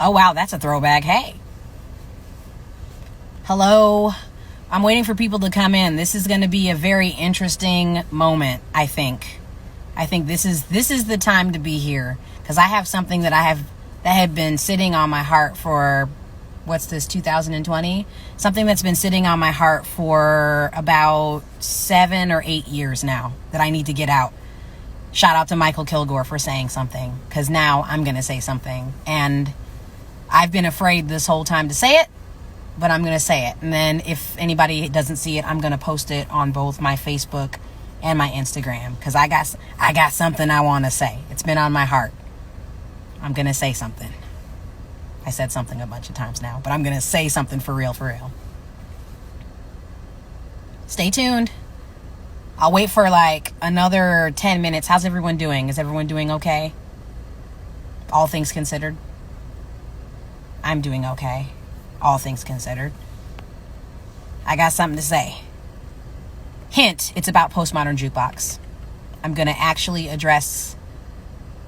Oh, wow, that's a throwback. Hey. Hello. I'm waiting for people to come in. This is going to be a very interesting moment, I think. I think this is the time to be here, because I have something that had been sitting on my heart for, what's this, 2020? Something that's been sitting on my heart for about 7 or 8 years now that I need to get out. Shout out to Michael Kilgore for saying something, because now I'm going to say something. And I've been afraid this whole time to say it, but I'm going to say it. And then if anybody doesn't see it, I'm going to post it on both my Facebook and my Instagram, because I got something I want to say. It's been on my heart. I'm going to say something. I said something a bunch of times now, but I'm going to say something for real, for real. Stay tuned. I'll wait for like another 10 minutes. How's everyone doing? Is everyone doing okay? All things considered. I'm doing okay. All things considered. I got something to say. Hint, it's about Postmodern Jukebox. I'm going to actually address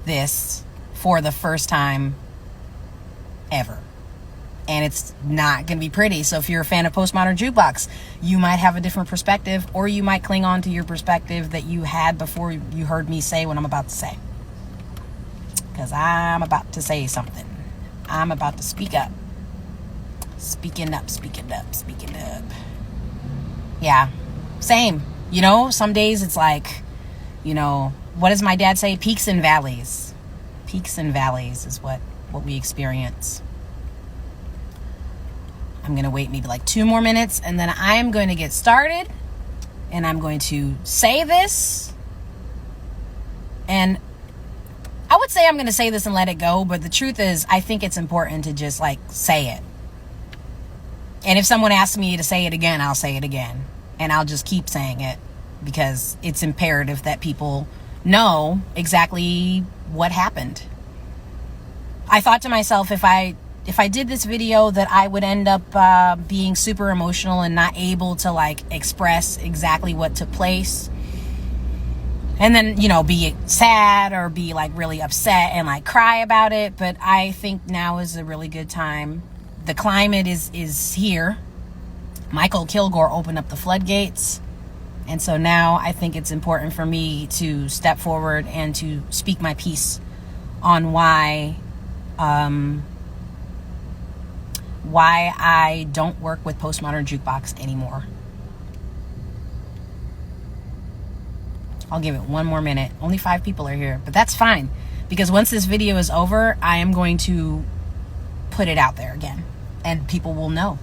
this for the first time ever. And it's not going to be pretty. So if you're a fan of Postmodern Jukebox, you might have a different perspective, or you might cling on to your perspective that you had before you heard me say what I'm about to say. Because I'm about to say something. I'm about to speak up. Speaking up. Yeah, same. You know, some days it's like, you know, what does my dad say? Peaks and valleys. Peaks and valleys is what we experience. I'm going to wait maybe like 2 more minutes, and then I'm going to get started, and I'm going to say this. And I would say I'm going to say this and let it go, but the truth is I think it's important to just like say it. And if someone asks me to say it again, I'll say it again. And I'll just keep saying it, because it's imperative that people know exactly what happened. I thought to myself, if I did this video, that I would end up being super emotional and not able to like express exactly what took place. And then, you know, be sad or be like really upset and like cry about it. But I think now is a really good time. The climate is here. Michael Kilgore opened up the floodgates. And so now I think it's important for me to step forward and to speak my piece on why I don't work with Postmodern Jukebox anymore. I'll give it 1 more minute. Only 5 people are here, but that's fine, because once this video is over, I am going to put it out there again, and people will know.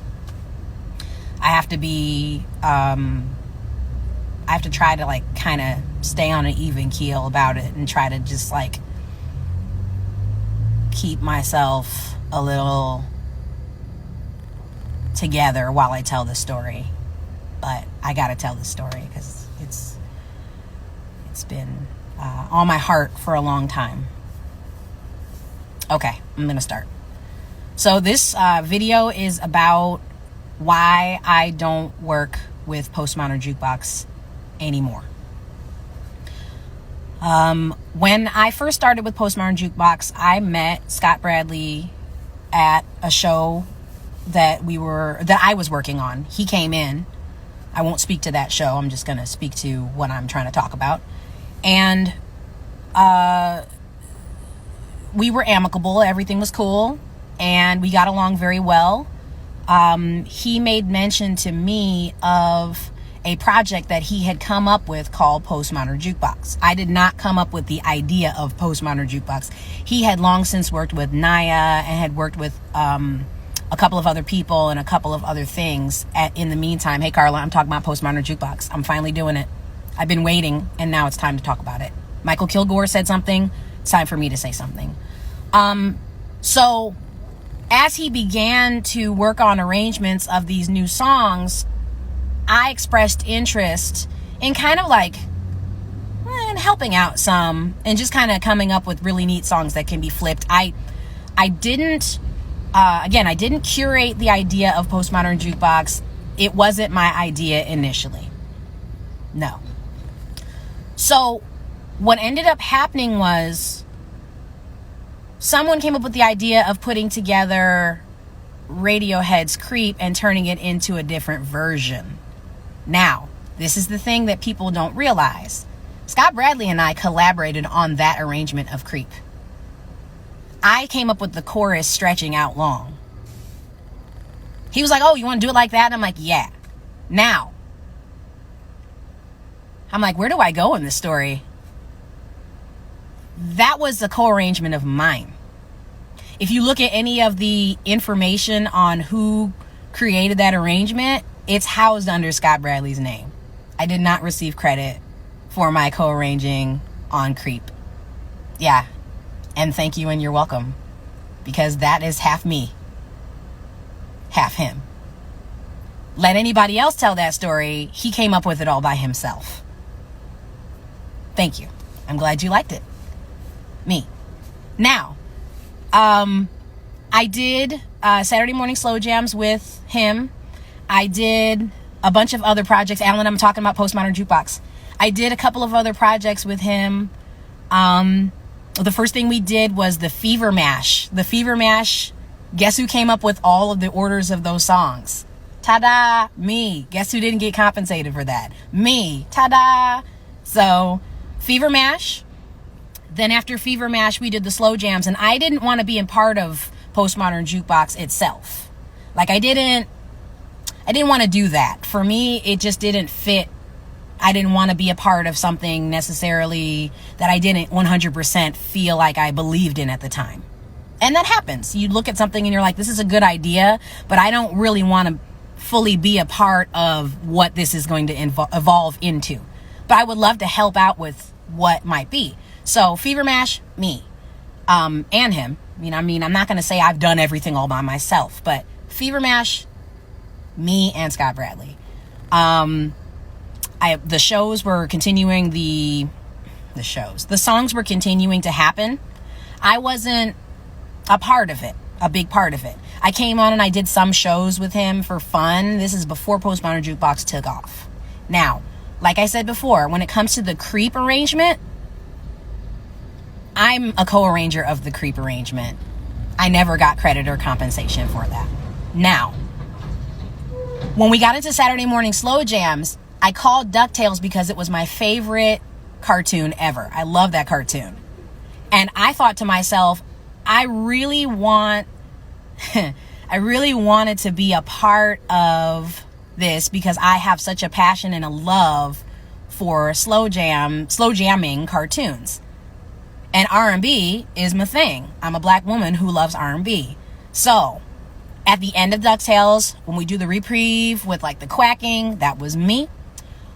I have to be, I have to try to like kind of stay on an even keel about it, and try to just like keep myself a little together while I tell the story. But I gotta tell the story, because it's been on my heart for a long time. Okay, I'm gonna start. So this video is about why I don't work with Postmodern Jukebox anymore. When I first started with Postmodern Jukebox, I met Scott Bradley at a show that I was working on. He came in. I won't speak to that show. I'm just going to speak to what I'm trying to talk about. And we were amicable. Everything was cool. And we got along very well. He made mention to me of a project that he had come up with called Postmodern Jukebox. I did not come up with the idea of Postmodern Jukebox. He had long since worked with Naya and had worked with a couple of other people and a couple of other things. In the meantime, hey Carla, I'm talking about Postmodern Jukebox. I'm finally doing it. I've been waiting, and now it's time to talk about it. Michael Kilgore said something. It's time for me to say something. So as he began to work on arrangements of these new songs, I expressed interest in kind of like helping out some, and just kind of coming up with really neat songs that can be flipped. I didn't curate the idea of Postmodern Jukebox. It wasn't my idea initially. No. So what ended up happening was someone came up with the idea of putting together Radiohead's Creep and turning it into a different version. Now, this is the thing that people don't realize. Scott Bradley and I collaborated on that arrangement of Creep. I came up with the chorus stretching out long. He was like, oh, you want to do it like that? And I'm like, yeah. Now, I'm like, where do I go in this story? That was a co-arrangement of mine. If you look at any of the information on who created that arrangement, it's housed under Scott Bradley's name. I did not receive credit for my co-arranging on Creep. Yeah. And thank you and you're welcome. Because that is half me, half him. Let anybody else tell that story. He came up with it all by himself. Thank you. I'm glad you liked it. Me. Now, I did Saturday morning slow jams with him. I did a bunch of other projects. Alan, I'm talking about Postmodern Jukebox. I did a couple of other projects with him. The first thing we did was the Fever Mash. The Fever Mash, guess who came up with all of the orders of those songs? Ta-da! Me. Guess who didn't get compensated for that? Me. Ta-da! So, Fever Mash. Then after Fever Mash, we did the slow jams, and I didn't want to be a part of Postmodern Jukebox itself. Like, I didn't want to do that. For me, it just didn't fit. I didn't want to be a part of something necessarily that I didn't 100% feel like I believed in at the time. And that happens. You look at something and you're like, this is a good idea, but I don't really want to fully be a part of what this is going to evolve into. But I would love to help out with what might be. So Fever Mash, me, and him. I mean, I'm not going to say I've done everything all by myself, but Fever Mash, me and Scott Bradley. The shows were continuing, the songs were continuing to happen. I wasn't a part of it, a big part of it. I came on and I did some shows with him for fun. This is before Postmodern Jukebox took off. Now, like I said before, when it comes to the Creep arrangement, I'm a co-arranger of the Creep arrangement. I never got credit or compensation for that. Now, when we got into Saturday morning slow jams, I called DuckTales because it was my favorite cartoon ever. I love that cartoon. And I thought to myself, I really wanted to be a part of this because I have such a passion and a love for slow jamming cartoons. And R&B is my thing. I'm a black woman who loves R&B. So, at the end of DuckTales, when we do the reprieve with like the quacking, that was me.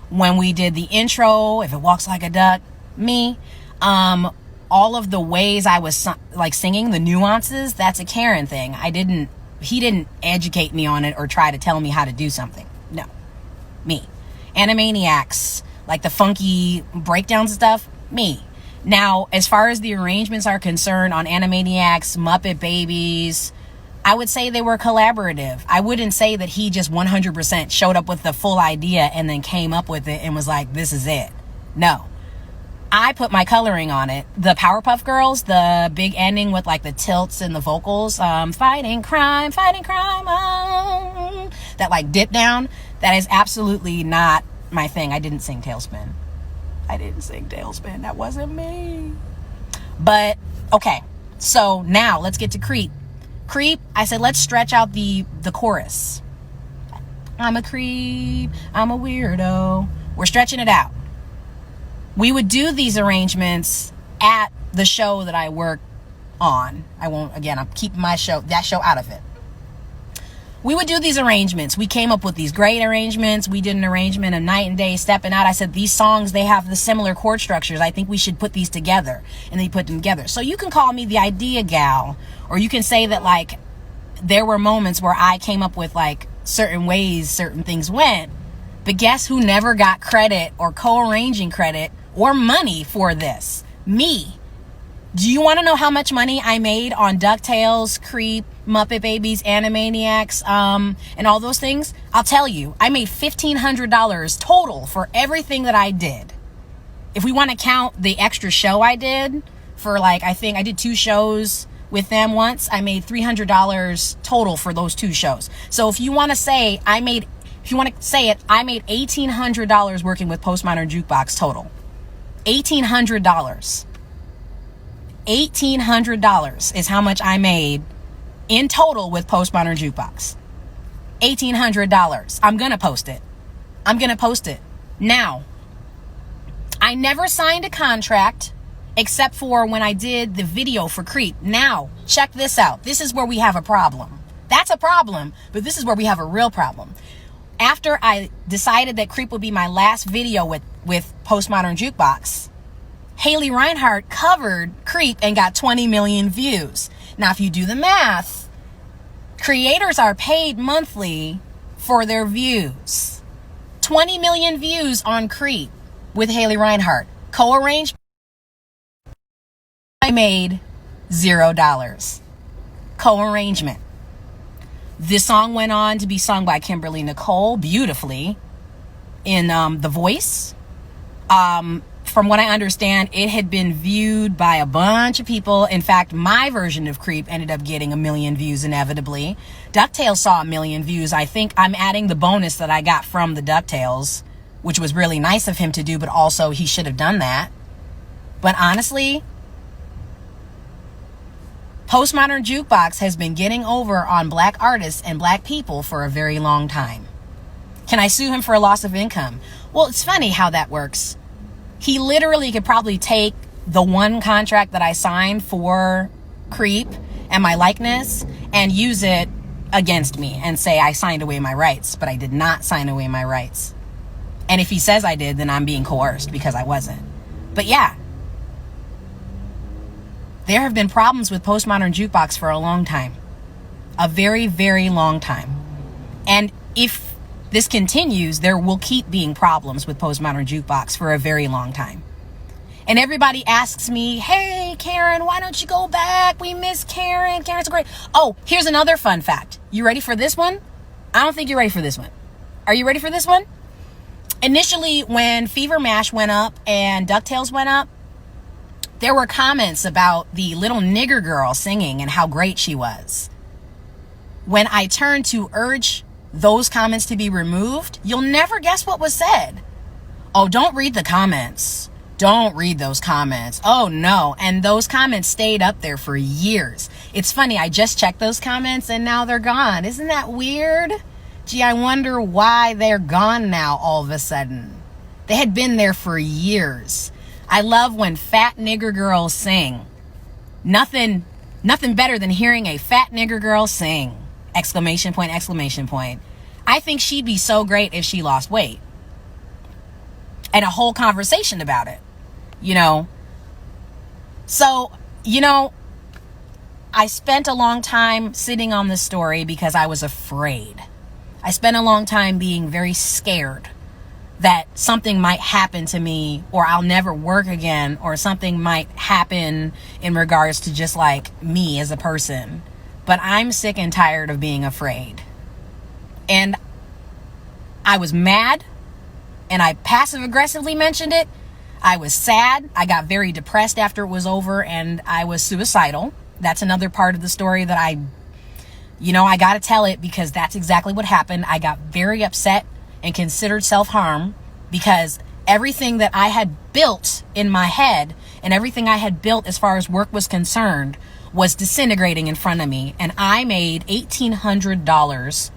When we did the intro, if it walks like a duck, me. All of the ways I was like singing, the nuances, that's a Karen thing. He didn't educate me on it or try to tell me how to do something. No, me. Animaniacs, like the funky breakdowns and stuff, me. Now, as far as the arrangements are concerned on Animaniacs, Muppet Babies, I would say they were collaborative. I wouldn't say that he just 100% showed up with the full idea and then came up with it and was like, this is it. No. I put my coloring on it. The Powerpuff Girls, the big ending with like the tilts and the vocals, fighting crime, that like dip down, that is absolutely not my thing. I didn't sing Tailspin. That wasn't me. But, okay. So now let's get to Creep. Creep, I said, let's stretch out the chorus. I'm a creep. I'm a weirdo. We're stretching it out. We would do these arrangements at the show that I work on. I'm keeping that show out of it. We would do these arrangements. We came up with these great arrangements. We did an arrangement of Night and Day, Stepping Out. I said, these songs, they have the similar chord structures. I think we should put these together. And they put them together. So you can call me the idea gal, or you can say that like there were moments where I came up with like certain ways certain things went. But guess who never got credit or co-arranging credit or money for this? Me. Do you want to know how much money I made on DuckTales, Creep, Muppet Babies, Animaniacs, and all those things? I'll tell you, I made $1,500 total for everything that I did. If we want to count the extra show I did for like, I think I did 2 shows with them once. I made $300 total for those 2 shows. So if you want to say I made $1,800 working with Postmodern Jukebox total. $1,800. $1,800 is how much I made in total with Postmodern Jukebox. $1,800. I'm going to post it. Now, I never signed a contract except for when I did the video for Creep. Now, check this out. This is where we have a problem. That's a problem, but this is where we have a real problem. After I decided that Creep would be my last video with Postmodern Jukebox, Haley Reinhart covered Creep and got 20 million views. Now, if you do the math, creators are paid monthly for their views. 20 million views on Creep with Haley Reinhart. Co-arranged, I made $0. Co-arrangement. This song went on to be sung by Kimberly Nicole beautifully in The Voice. From what I understand, it had been viewed by a bunch of people. In fact, my version of Creep ended up getting 1 million views inevitably. DuckTales saw 1 million views. I think I'm adding the bonus that I got from the DuckTales, which was really nice of him to do, but also he should have done that. But honestly, Postmodern Jukebox has been getting over on black artists and black people for a very long time. Can I sue him for a loss of income? Well, it's funny how that works. He literally could probably take the one contract that I signed for Creep and my likeness and use it against me and say I signed away my rights, but I did not sign away my rights. And if he says I did, then I'm being coerced because I wasn't. But yeah, there have been problems with Postmodern Jukebox for a long time. A very, very long time. And if this continues, there will keep being problems with Postmodern Jukebox for a very long time. And everybody asks me, hey, Karen, why don't you go back? We miss Karen. Karen's great. Oh, here's another fun fact. You ready for this one? I don't think you're ready for this one. Are you ready for this one? Initially, when Fever Mash went up and DuckTales went up, there were comments about the little nigger girl singing and how great she was. When I turned to urge those comments to be removed, you'll never guess what was said. Oh, don't read the comments. Don't read those comments. Oh no. And those comments stayed up there for years. It's funny, I just checked those comments and now they're gone. Isn't that weird? Gee, I wonder why they're gone now all of a sudden. They had been there for years. I love when fat nigger girls sing. Nothing better than hearing a fat nigger girl sing. Exclamation point, exclamation point. I think she'd be so great if she lost weight. And a whole conversation about it, you know. So, you know, I spent a long time sitting on this story because I was afraid. I spent a long time being very scared that something might happen to me or I'll never work again or something might happen in regards to just like me as a person. But I'm sick and tired of being afraid. And I was mad, and I passive aggressively mentioned it. I was sad. I got very depressed after it was over, and I was suicidal. That's another part of the story that I got to tell it because that's exactly what happened. I got very upset and considered self-harm because everything that I had built in my head and everything I had built as far as work was concerned was disintegrating in front of me. And I made $1,800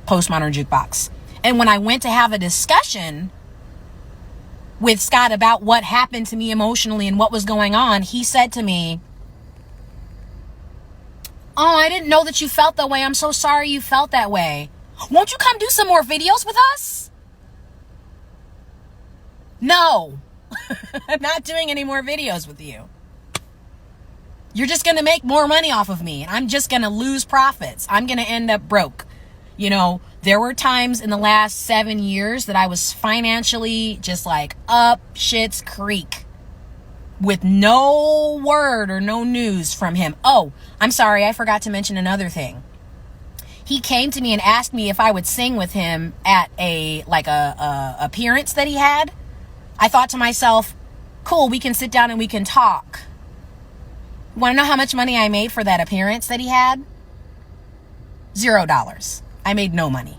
Postmodern Jukebox. And when I went to have a discussion with Scott about what happened to me emotionally and what was going on, he said to me, oh, I didn't know that you felt that way. I'm so sorry you felt that way. Won't you come do some more videos with us? No. I'm not doing any more videos with you. You're just going to make more money off of me. And I'm just going to lose profits. I'm going to end up broke. You know, there were times in the last 7 years that I was financially just like up shit's creek with no word or no news from him. Oh, I'm sorry. I forgot to mention another thing. He came to me and asked me if I would sing with him at a appearance that he had. I thought to myself, Cool, we can sit down and we can talk. Want to know how much money I made for that appearance that he had? $0. I made no money.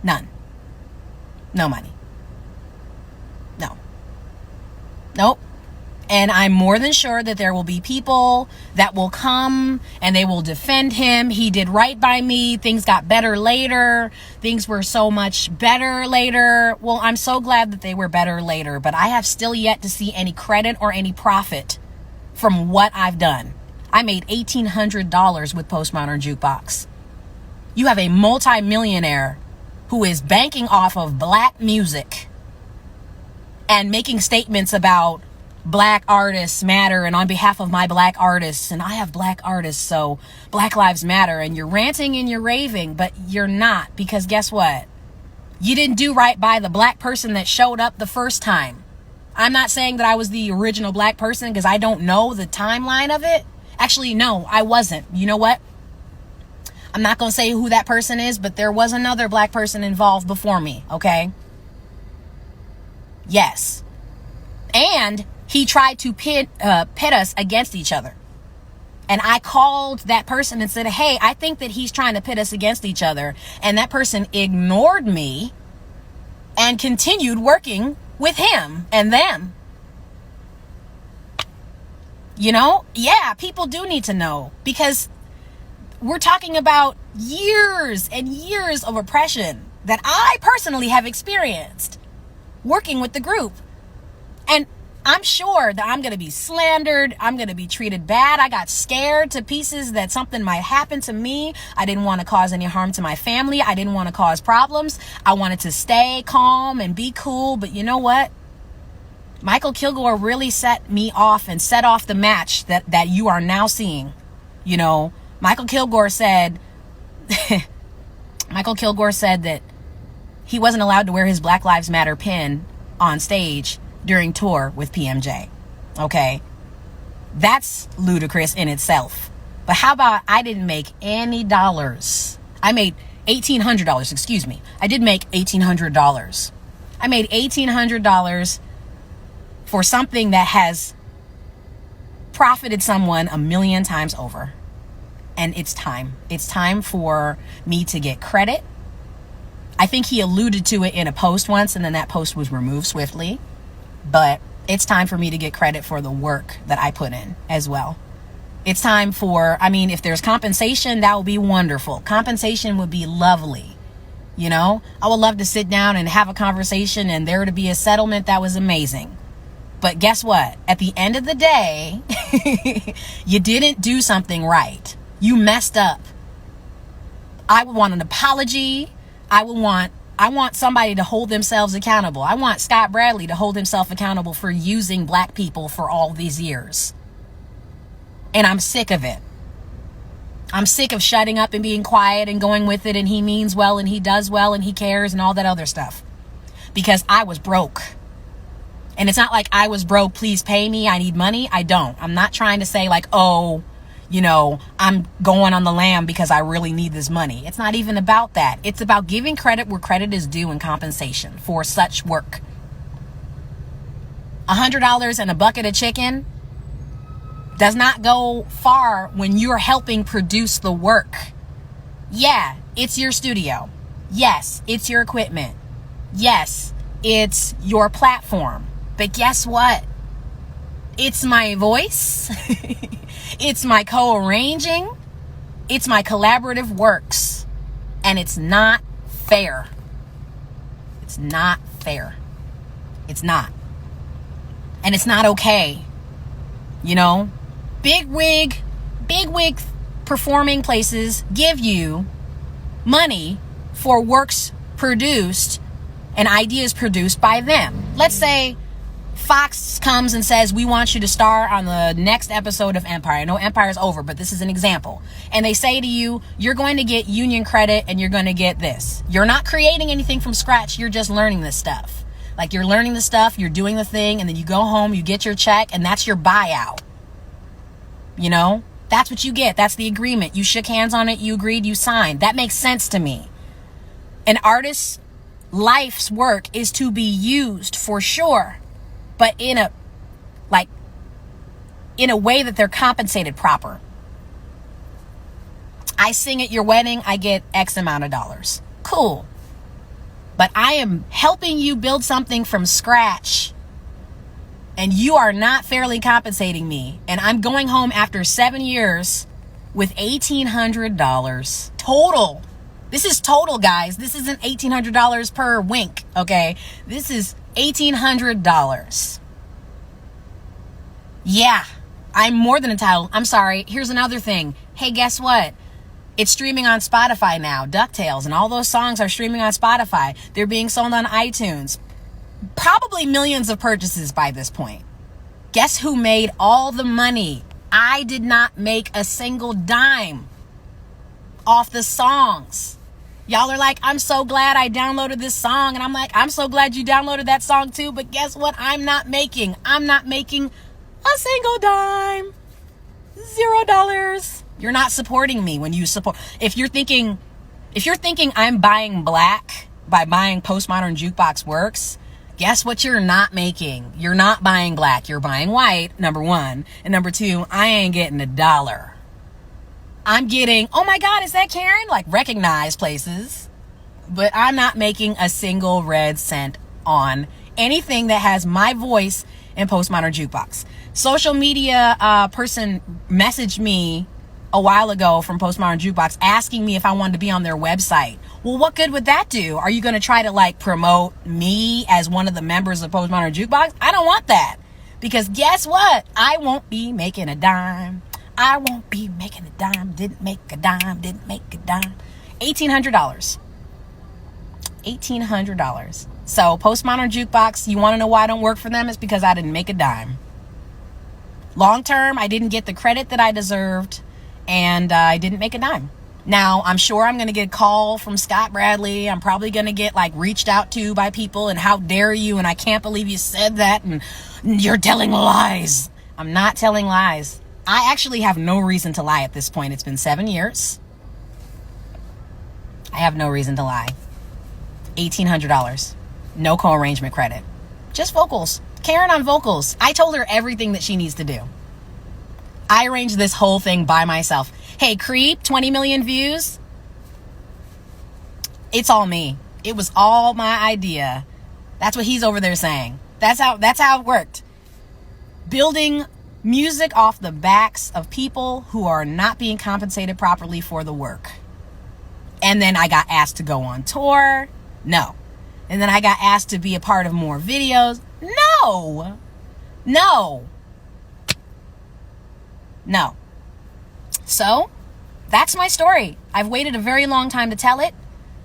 None. No money. No. Nope. And I'm more than sure that there will be people that will come and they will defend him. He did right by me. Things got better later. Things were so much better later. Well, I'm so glad that they were better later, but I have still yet to see any credit or any profit from what I've done. I made $1,800 with Postmodern Jukebox. You have a multimillionaire who is banking off of black music and making statements about black artists matter and on behalf of my black artists, and I have black artists, so Black Lives Matter, and you're ranting and you're raving, but you're not, because guess what? You didn't do right by the black person that showed up the first time. I'm not saying that I was the original black person because I don't know the timeline of it. Actually, no, I wasn't. You know what? I'm not going to say who that person is, but there was another black person involved before me, okay? Yes. And he tried to pit us against each other. And I called that person and said, hey, I think that he's trying to pit us against each other. And that person ignored me and continued working with him and them. You know? Yeah, people do need to know, because we're talking about years and years of oppression that I personally have experienced working with the group. And I'm sure that I'm going to be slandered. I'm going to be treated bad. I got scared to pieces that something might happen to me. I didn't want to cause any harm to my family. I didn't want to cause problems. I wanted to stay calm and be cool. But you know what? Michael Kilgore really set me off and set off the match that you are now seeing. You know, Michael Kilgore said that he wasn't allowed to wear his Black Lives Matter pin on stage during tour with PMJ. Okay, that's ludicrous in itself. But how about I didn't make any dollars? I made $1,800. Excuse me. I did make $1,800. I made $1,800 for something that has profited someone 1,000,000 times over. And it's time. It's time for me to get credit. I think he alluded to it in a post once, and then that post was removed swiftly. But it's time for me to get credit for the work that I put in as well. It's time for, I mean, if there's compensation, that would be wonderful. Compensation would be lovely. You know, I would love to sit down and have a conversation and there to be a settlement. That was amazing. But guess what? At the end of the day, you didn't do something right. You messed up. I would want an apology. I want somebody to hold themselves accountable. I want Scott Bradley to hold himself accountable for using black people for all these years. And I'm sick of it. I'm sick of shutting up and being quiet and going with it, and he means well and he does well and he cares and all that other stuff. Because I was broke. And it's not like I was broke, please pay me, I need money. I don't. I'm not trying to say like, oh, you know, I'm going on the lam because I really need this money. It's not even about that. It's about giving credit where credit is due and compensation for such work. $100 and a bucket of chicken does not go far when you're helping produce the work. Yeah, it's your studio. Yes, it's your equipment. Yes, it's your platform. But guess what? It's my voice. It's my co-arranging. It's my collaborative works. And it's not fair. It's not fair. It's not. And it's not okay. You know, big wig performing places give you money for works produced and ideas produced by them. Let's say Fox comes and says, we want you to star on the next episode of Empire. I know Empire's over, but this is an example. And they say to you, you're going to get union credit and you're going to get this. You're not creating anything from scratch. You're just learning this stuff. Like, you're learning the stuff, you're doing the thing, and then you go home, you get your check, and that's your buyout. You know? That's what you get. That's the agreement. You shook hands on it, you agreed, you signed. That makes sense to me. An artist's life's work is to be used for sure. but in a way that they're compensated proper. I sing at your wedding, I get X amount of dollars. Cool. But I am helping you build something from scratch, and you are not fairly compensating me. And I'm going home after 7 years with $1,800 total. This is total, guys. This isn't $1,800 per wink, okay? This is $1,800. Yeah, I'm more than entitled. I'm sorry. Here's another thing. Hey, guess what? It's streaming on Spotify now. DuckTales and all those songs are streaming on Spotify. They're being sold on iTunes. Probably millions of purchases by this point. Guess who made all the money? I did not make a single dime off the songs. Y'all are like, I'm so glad I downloaded this song. And I'm like, I'm so glad you downloaded that song too. But guess what? I'm not making a single dime. $0. You're not supporting me when you support. If you're thinking I'm buying black by buying Postmodern Jukebox Works, guess what you're not making? You're not buying black. You're buying white, number one. And number two, I ain't getting $1. I'm getting, oh my God, is that Karen? Like recognized places. But I'm not making a single red cent on anything that has my voice in Postmodern Jukebox. Social media person messaged me a while ago from Postmodern Jukebox asking me if I wanted to be on their website. Well, what good would that do? Are you going to try to like promote me as one of the members of Postmodern Jukebox? I don't want that, because guess what? I won't be making a dime. I won't be making a dime. Didn't make a dime. $1,800. $1,800. So Postmodern Jukebox, you want to know why I don't work for them? It's because I didn't make a dime. Long term, I didn't get the credit that I deserved, and I didn't make a dime. Now, I'm sure I'm going to get a call from Scott Bradley. I'm probably going to get like reached out to by people, and how dare you, and I can't believe you said that, and you're telling lies. I'm not telling lies. I actually have no reason to lie at this point. It's been 7 years. I have no reason to lie. $1,800. No co-arrangement credit. Just vocals. Karen on vocals. I told her everything that she needs to do. I arranged this whole thing by myself. Hey, Creep, 20 million views. It's all me. It was all my idea. That's what he's over there saying. That's how it worked. Building music off the backs of people who are not being compensated properly for the work. And then I got asked to go on tour. No. And then I got asked to be a part of more videos. No. So, that's my story. I've waited a very long time to tell it.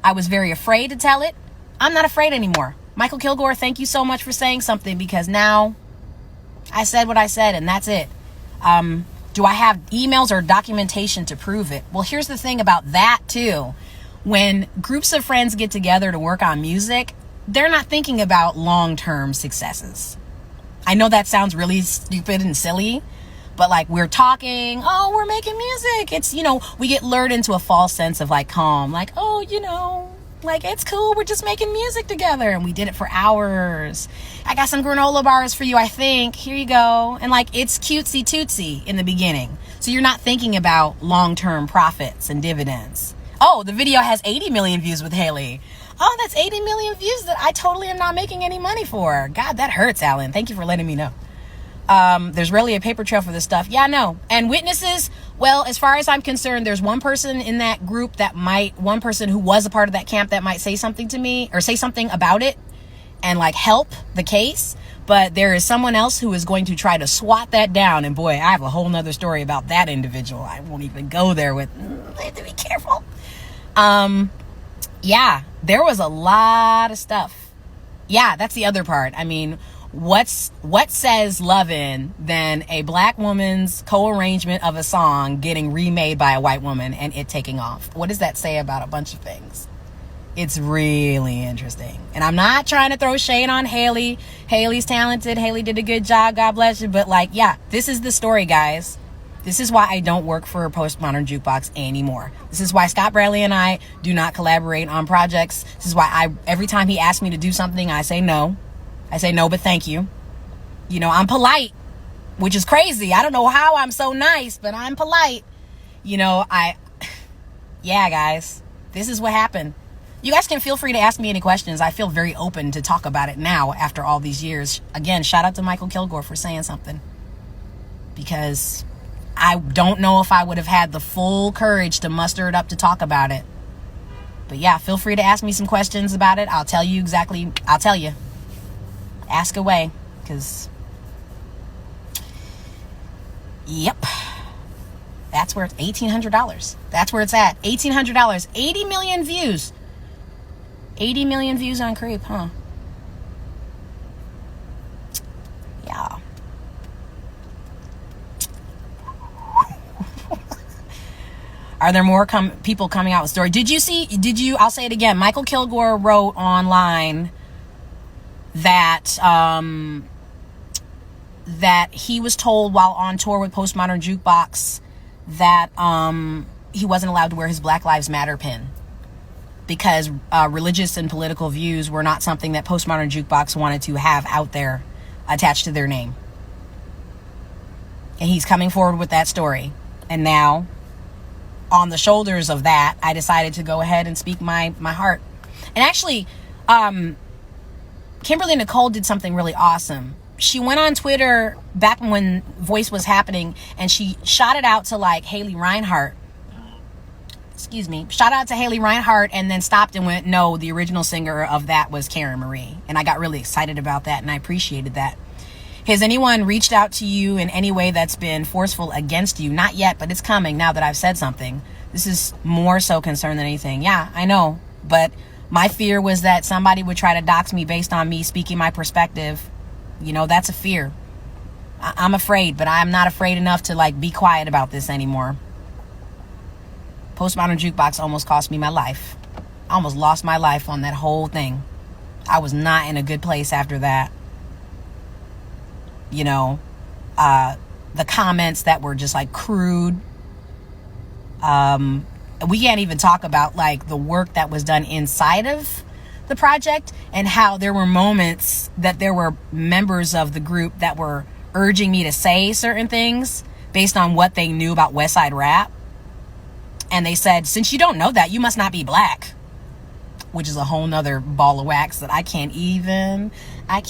I was very afraid to tell it. I'm not afraid anymore. Michael Kilgore, thank you so much for saying something, because now I said what I said, and that's it. Do I have emails or documentation to prove it? Well, here's the thing about that too. When groups of friends get together to work on music, they're not thinking about long-term successes. I know that sounds really stupid and silly, but like we're talking, oh, we're making music. It's, we get lured into a false sense of like calm, like, oh, like it's cool. We're just making music together. And we did it for hours. I got some granola bars for you, I think. Here you go. And like, it's cutesy tootsy in the beginning. So you're not thinking about long-term profits and dividends. Oh, the video has 80 million views with Haley. Oh, that's 80 million views that I totally am not making any money for. God, that hurts, Alan. Thank you for letting me know. There's really a paper trail for this stuff. Yeah, no. And witnesses, well, as far as I'm concerned, there's one person in that group one person who was a part of that camp that might say something to me or say something about it and like help the case. But there is someone else who is going to try to swat that down. And boy, I have a whole nother story about that individual. I won't even go there with, I have to be careful. Yeah, there was a lot of stuff. Yeah, that's the other part. I mean, what says lovin' than a black woman's co-arrangement of a song getting remade by a white woman and it taking off? What does that say about a bunch of things? It's really interesting. And I'm not trying to throw shade on Haley. Haley's talented. Haley did a good job. God bless you. But like, yeah, this is the story, guys. This is why I don't work for Postmodern Jukebox anymore. This is why Scott Bradley and I do not collaborate on projects. This is why every time he asks me to do something, I say no. I say no, but thank you. I'm polite, which is crazy. I don't know how I'm so nice, but I'm polite. Yeah, guys, this is what happened. You guys can feel free to ask me any questions. I feel very open to talk about it now after all these years. Again, shout out to Michael Kilgore for saying something, because I don't know if I would have had the full courage to muster it up to talk about it. But yeah, feel free to ask me some questions about it. I'll tell you. Ask away, because yep. That's where it's $1,800. That's where it's at. $1,800. 80 million views. 80 million views on Creep, huh? Yeah. Are there more people coming out with stories? I'll say it again. Michael Kilgore wrote online that that he was told while on tour with Postmodern Jukebox that he wasn't allowed to wear his Black Lives Matter pin because religious and political views were not something that Postmodern Jukebox wanted to have out there attached to their name. And he's coming forward with that story. And now, on the shoulders of that, I decided to go ahead and speak my heart. And actually, Kimberly Nicole did something really awesome. She went on Twitter back when Voice was happening, and she shot it out to like Haley Reinhart. Shout out to Haley Reinhart, and then stopped and went, no, the original singer of that was Karen Marie. And I got really excited about that, and I appreciated that. Has anyone reached out to you in any way that's been forceful against you? Not yet, but it's coming now that I've said something. This is more so concern than anything. Yeah, I know. But my fear was that somebody would try to dox me based on me speaking my perspective. That's a fear. I'm afraid, but I'm not afraid enough to like be quiet about this anymore. Postmodern Jukebox almost cost me my life. I almost lost my life on that whole thing. I was not in a good place after that. The comments that were just like crude. We can't even talk about like the work that was done inside of the project, and how there were moments that there were members of the group that were urging me to say certain things based on what they knew about West Side Rap. And they said, since you don't know that, you must not be black, which is a whole nother ball of wax that I can't even. I'm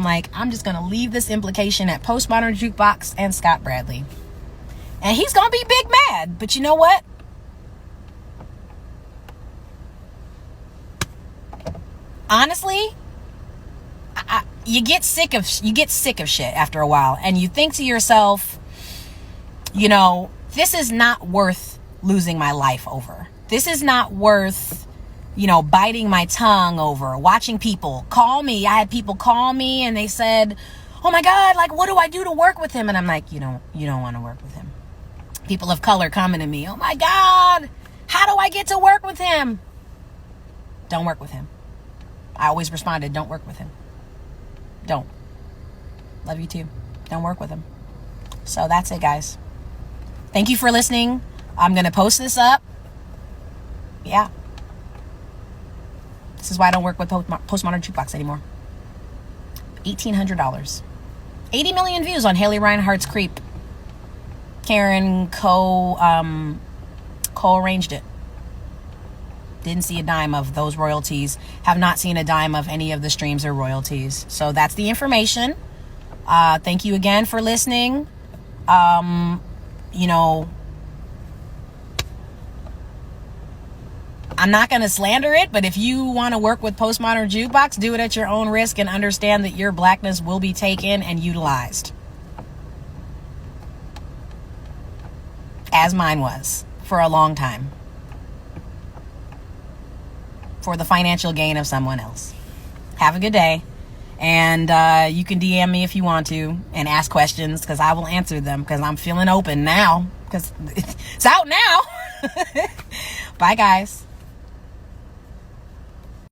like, I'm just going to leave this implication at Postmodern Jukebox and Scott Bradley. And he's going to be big mad. But you know what? Honestly, you get sick of shit after a while, and you think to yourself, this is not worth losing my life over. This is not worth, biting my tongue over, watching people call me. I had people call me and they said, oh my God, like, what do I do to work with him? And I'm like, you don't want to work with him. People of color coming to me, oh my God, how do I get to work with him? Don't work with him. I always responded, don't work with him. Don't. Love you too. Don't work with him. So that's it, guys. Thank you for listening. I'm going to post this up. Yeah. This is why I don't work with Postmodern Jukebox anymore. $1,800. 80 million views on Haley Reinhart's Creep. Karen co-arranged it. Didn't see a dime of those royalties. Have not seen a dime of any of the streams or royalties. So that's the information. Thank you again for listening. I'm not going to slander it, but if you want to work with Postmodern Jukebox, do it at your own risk and understand that your blackness will be taken and utilized. As mine was for a long time. For the financial gain of someone else. Have a good day. And you can DM me if you want to and ask questions, because I will answer them, because I'm feeling open now, because it's out now. Bye, guys.